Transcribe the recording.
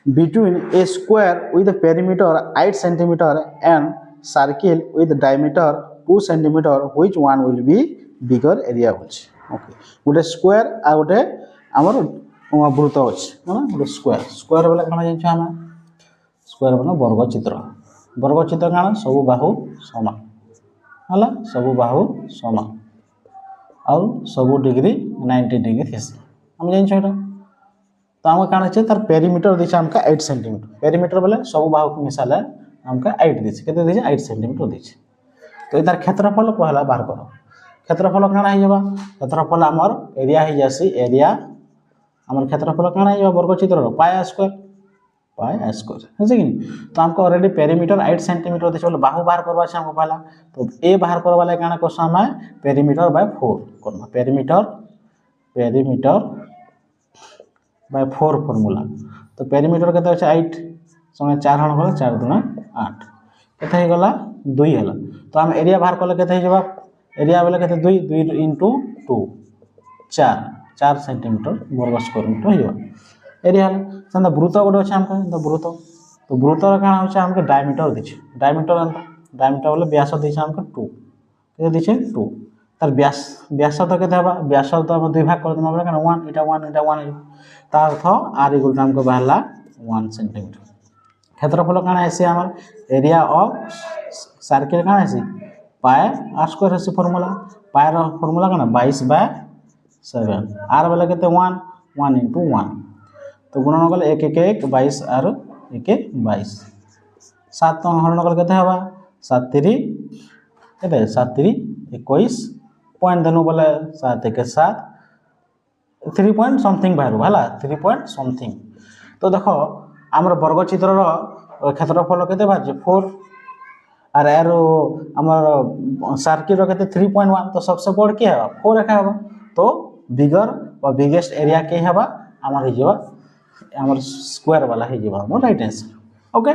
between a square with a perimeter 8 centimeter and circle with diameter 2 centimeter, which one will be bigger area होछि. Okay गोटे square आ गोटे हमर वृत्त अछि ना गोटे स्क्वायर स्क्वायर वाला कना जानि छ हम स्क्वायर वाला वर्ग चित्र काना सब बाहु समान हला सब बाहु समान और सब डिग्री 90 डिग्री थिस हम जानि छ तो आम कण तार पेरीमीटर दीचे आमका 8 सेंटीमीटर पेरीमीटर बोले सब बाहु को मिसाले आमका 8 दीचे केते दीचे 8 सेंटीमीटर दीचे. तो तार क्षेत्रफल पहला बाहर कर क्षेत्रफल काण हो जाबा क्षेत्रफल हमर एरिया हो जासी एरिया हमर क्षेत्रफल काण हो जाबा वर्ग चित्र पाई स्क्वायर है कि तो हमको ऑलरेडी पेरीमीटर 8 सेंटीमीटर दीचे बोले बाहु बाहर करबा छै हमको पहला तो ए बाहर करबा ले काण को समय पेरीमीटर बाय 4 करना पेरीमीटर बाय 4 फॉर्मूला. तो पेरीमीटर केते अछि 8 संगे 4 हण गला 4 दुना 8 केते हे गला 2 हला. तो हम एरिया बाहर करले केते हे जबा एरिया बेले केते 2 2 into 2 4 सेंटीमीटर वर्ग स्क्वायर मीटर हेबा एरिया हला. संदा वृत्त गोटे अछि हमको तो वृत्त काना होछि हमको डायमीटर दिछि डायमीटर बोले व्यास दिछि हमको 2 केते दिछि 2 तार व्यास तो केते हबा व्यास तो हम दुई भाग कर देबा बोले काना 1 एटा 1 तार अर्थ आर इक्वल हमको बाहरला 1 सेंटीमीटर. क्षेत्रफल काना आसी हमर एरिया ऑफ सर्कल काना आसी पाई आर स्क्वायर आसी फार्मूला पाई रो फार्मूला काना 22/7 आर वाला केते 1 into 1 तो गुणन गले 1 1 1 22 आर 1 22 7 हरण गले केते हबा 7 3 केते 7 3 21 पॉइंट देनु बोले 7 1 7 3 पॉइंट समथिंग बाहर हला 3 पॉइंट समथिंग. तो देखो हमर वर्ग चित्र रो क्षेत्रफल केते बाहर 4 आर एरो हमर सर्किल रो केते 3.1 तो सबसे बड़ के है 4 एका हबा तो बिगर और बिगेस्ट एरिया के हबा हमर हे जेबा हमर स्क्वायर वाला हे जेबा हमर राइट आंसर. ओके